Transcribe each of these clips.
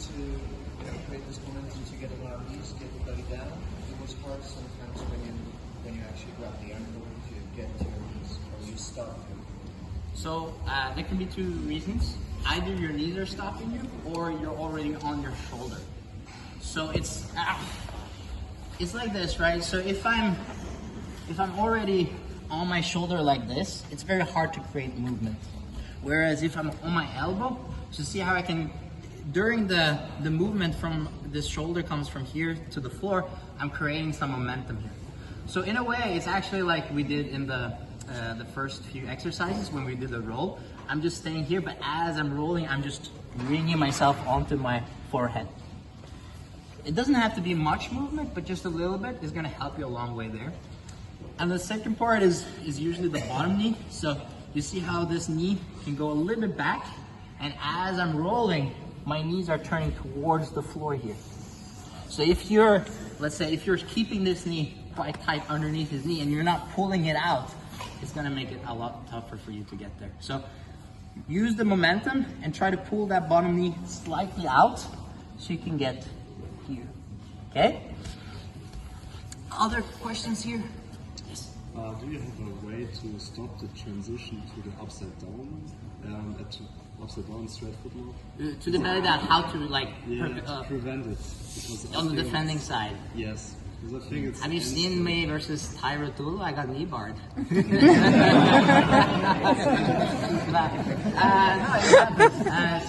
to create this momentum to get around knees, get the belly down. It was hard sometimes when you actually grab the ankle to get to your knees, or you stop to. So there can be two reasons. Either your knees are stopping you, or you're already on your shoulder. So it's like this, right? So if I'm already on my shoulder like this, it's very hard to create movement. Whereas if I'm on my elbow, so see how I can, during the movement from this shoulder comes from here to the floor, I'm creating some momentum here. So in a way, it's actually like we did in the first few exercises when we did the roll. I'm just staying here, but as I'm rolling, I'm just bringing myself onto my forehead. It doesn't have to be much movement, but just a little bit is gonna help you a long way there. And the second part is usually the bottom knee. So you see how this knee can go a little bit back, and as I'm rolling, my knees are turning towards the floor here. So if you're, let's say, if you're keeping this knee quite tight underneath his knee and you're not pulling it out, it's gonna make it a lot tougher for you to get there. So use the momentum and try to pull that bottom knee slightly out so you can get here, okay? Other questions here? Yes. Do you have a way to stop the transition to the upside down, upside down straight foot now? To the belly down, how to like to prevent it? Because on the defending side. Yes. Because I think it's have you seen me versus Tarik? I got knee barred.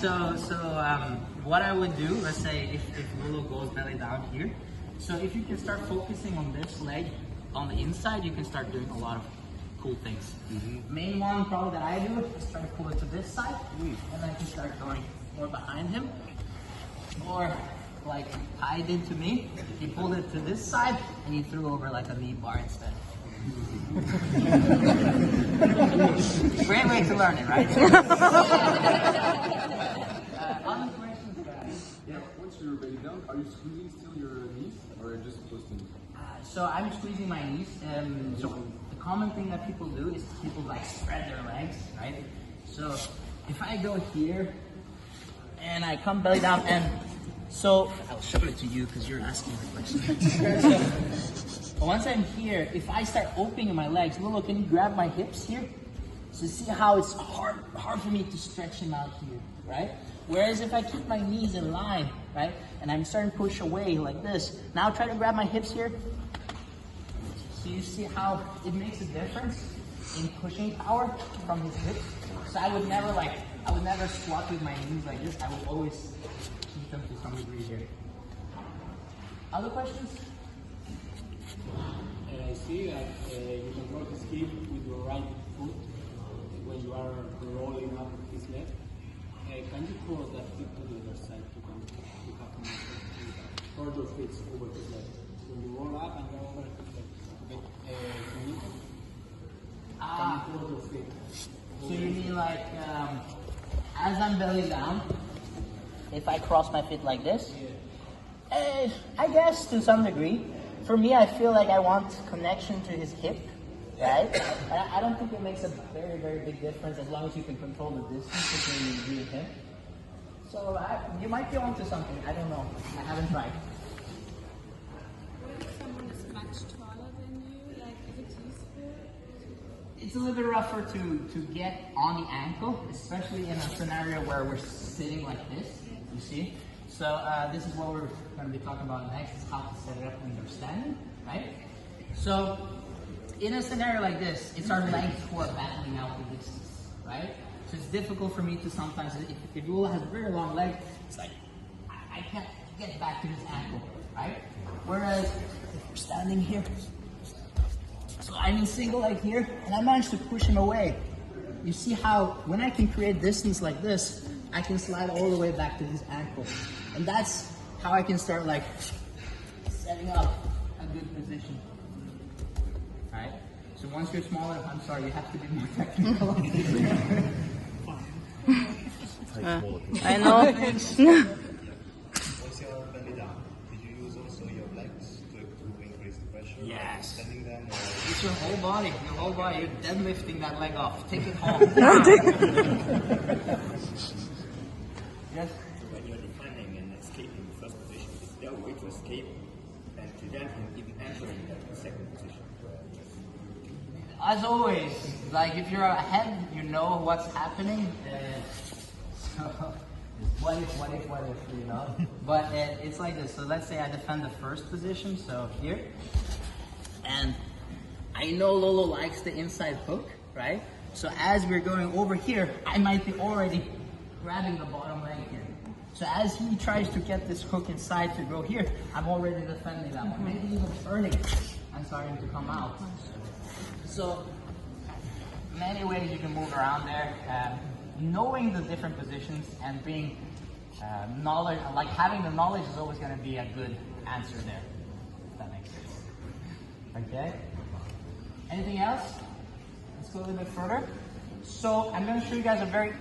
No, what I would do, let's say if Lulu goes belly down here, so if you can start focusing on this leg on the inside, you can start doing a lot of cool things. Main one probably that I do is try to pull it to this side, and I can start going more behind him, or like tied into me, he pulled it to this side and he threw over like a knee bar instead. Great way to learn it, right? Other questions, guys? Yeah, once you're belly down, are you squeezing still your knees or just twisting? So I'm squeezing my knees. So the common thing that people do is people like spread their legs, right? So if I go here and I come belly down, and so I'll show it to you because you're asking the question. So once I'm here, if I start opening my legs, Lolo, can you grab my hips here? So see how it's hard for me to stretch them out here, right? Whereas if I keep my knees in line, right, and I'm starting to push away like this, now try to grab my hips here. So you see how it makes a difference in pushing power from his hips. So I would never squat with my knees like this. I would always keep them to some degree here. Other questions? I see that you control his hip with your right foot when you are rolling up his leg. Can you cross that hip to the other side to have more your feet over his leg? When you roll up and go over his leg, can you cross your feet? So you mean like as I'm belly down, if I cross my feet like this? Yeah. I guess to some degree. For me, I feel like I want connection to his hip, right? I don't think it makes a very, very big difference as long as you can control the distance between you and him. So you might be onto something. I don't know. I haven't tried. What if someone is much taller than you? Like, is it useful? It's a little bit rougher to get on the ankle, especially in a scenario where we're sitting like this, you see? So this is what we're going to be talking about next, is how to set it up when you're standing, right? So in a scenario like this, it's our legs who are battling out the distance, right? So it's difficult for me to sometimes, if Lula has very long legs, it's like, I can't get back to this ankle, right? Whereas if we're standing here, so I'm in single leg here, and I managed to push him away. You see how when I can create distance like this, I can slide all the way back to his ankle. And that's how I can start like setting up a good position. Alright? So once you're smaller, I'm sorry, you have to be more technical. I know. Once you're belly down, did you use also your legs to increase the pressure? Yes. Standing them, or It's your whole body. Your whole body. You're deadlifting that leg off. Take it home. so Yes. when you're defending and it's escape in the first position, is there a way to escape and prevent him even entering the second position? As always, like if you're ahead, you know what's happening. So what if, you know? But it's like this. So let's say I defend the first position, so here. And I know Lolo likes the inside hook, right? So as we're going over here, I might be already grabbing the bottom leg here. So as he tries to get this hook inside to go here, I'm already defending that one. Maybe even turning and starting to come out. So many ways you can move around there. Knowing the different positions and being knowledge, like having the knowledge is always going to be a good answer there. If that makes sense. Okay. Anything else? Let's go a little bit further. So I'm going to show you guys a very